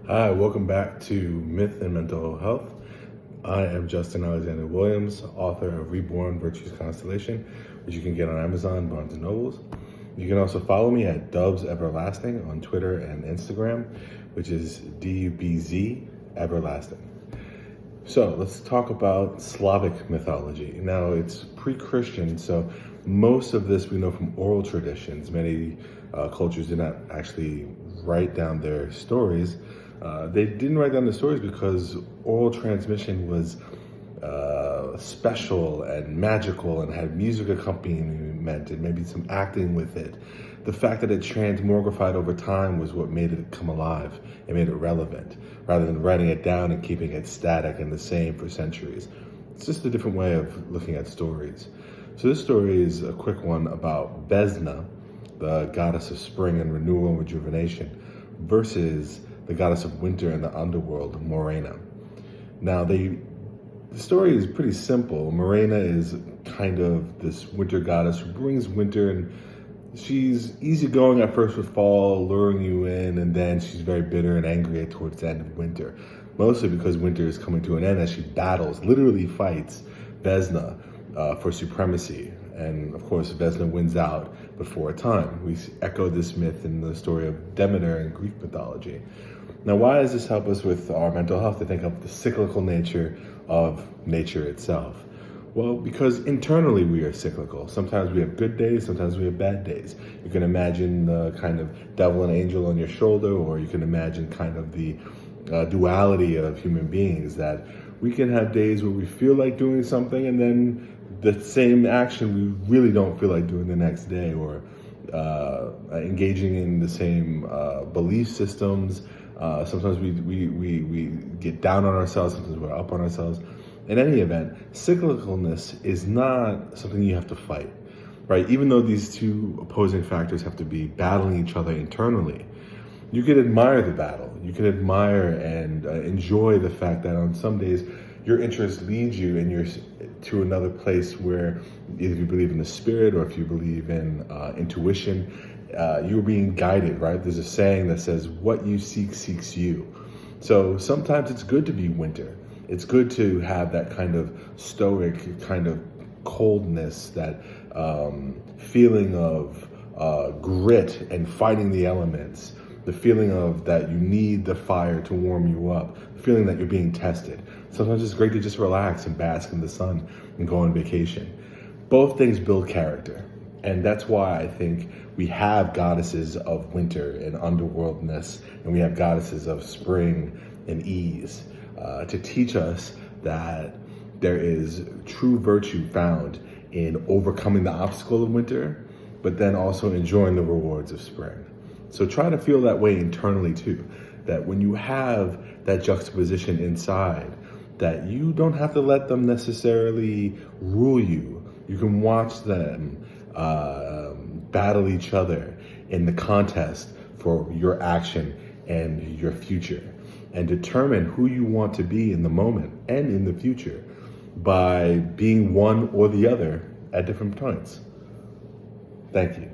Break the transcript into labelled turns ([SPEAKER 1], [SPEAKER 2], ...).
[SPEAKER 1] Hi, welcome back to Myth and Mental Health. I am Justin Alexander Williams, author of Reborn Virtues Constellation, which you can get on Amazon, Barnes & Nobles. You can also follow me at Dubs Everlasting on Twitter and Instagram, which is DUBZ Everlasting. So let's talk about Slavic mythology. Now, it's pre-Christian, so most of this we know from oral traditions. Many cultures did not actually write down their stories. They didn't write down the stories because oral transmission was special and magical and had music accompaniment and maybe some acting with it. The fact that it transmogrified over time was what made it come alive and made it relevant, rather than writing it down and keeping it static and the same for centuries. It's just a different way of looking at stories. So this story is a quick one about Vesna, the goddess of spring and renewal and rejuvenation, versus the goddess of winter in the underworld, Morena. Now, the story is pretty simple. Morena is kind of this winter goddess who brings winter, and she's easygoing at first with fall, luring you in, and then she's very bitter and angry towards the end of winter. Mostly because winter is coming to an end as she literally fights Vesna for supremacy. And of course, Vesna wins out before a time. We echo this myth in the story of Demeter in Greek mythology. Now, why does this help us with our mental health to think of the cyclical nature of nature itself? Well, because internally we are cyclical. Sometimes we have good days, sometimes we have bad days. You can imagine the kind of devil and angel on your shoulder, or you can imagine kind of the duality of human beings, that we can have days where we feel like doing something and then the same action we really don't feel like doing the next day, or engaging in the same belief systems. Sometimes we get down on ourselves, sometimes we're up on ourselves. In any event, cyclicalness is not something you have to fight, right? Even though these two opposing factors have to be battling each other internally, you can admire the battle. You can admire and enjoy the fact that on some days your interest leads you and you're to another place where, if you believe in the spirit or if you believe in intuition, you're being guided, right? There's a saying that says, what you seek seeks you. So sometimes it's good to be winter. It's good to have that kind of stoic, kind of coldness, that feeling of grit and fighting the elements, the feeling of that you need the fire to warm you up, the feeling that you're being tested. Sometimes it's great to just relax and bask in the sun and go on vacation. Both things build character. And that's why I think we have goddesses of winter and underworldness, and we have goddesses of spring and ease, to teach us that there is true virtue found in overcoming the obstacle of winter, but then also enjoying the rewards of spring. So try to feel that way internally too, that when you have that juxtaposition inside, that you don't have to let them necessarily rule you. You can watch them battle each other in the contest for your action and your future, and determine who you want to be in the moment and in the future by being one or the other at different points. Thank you.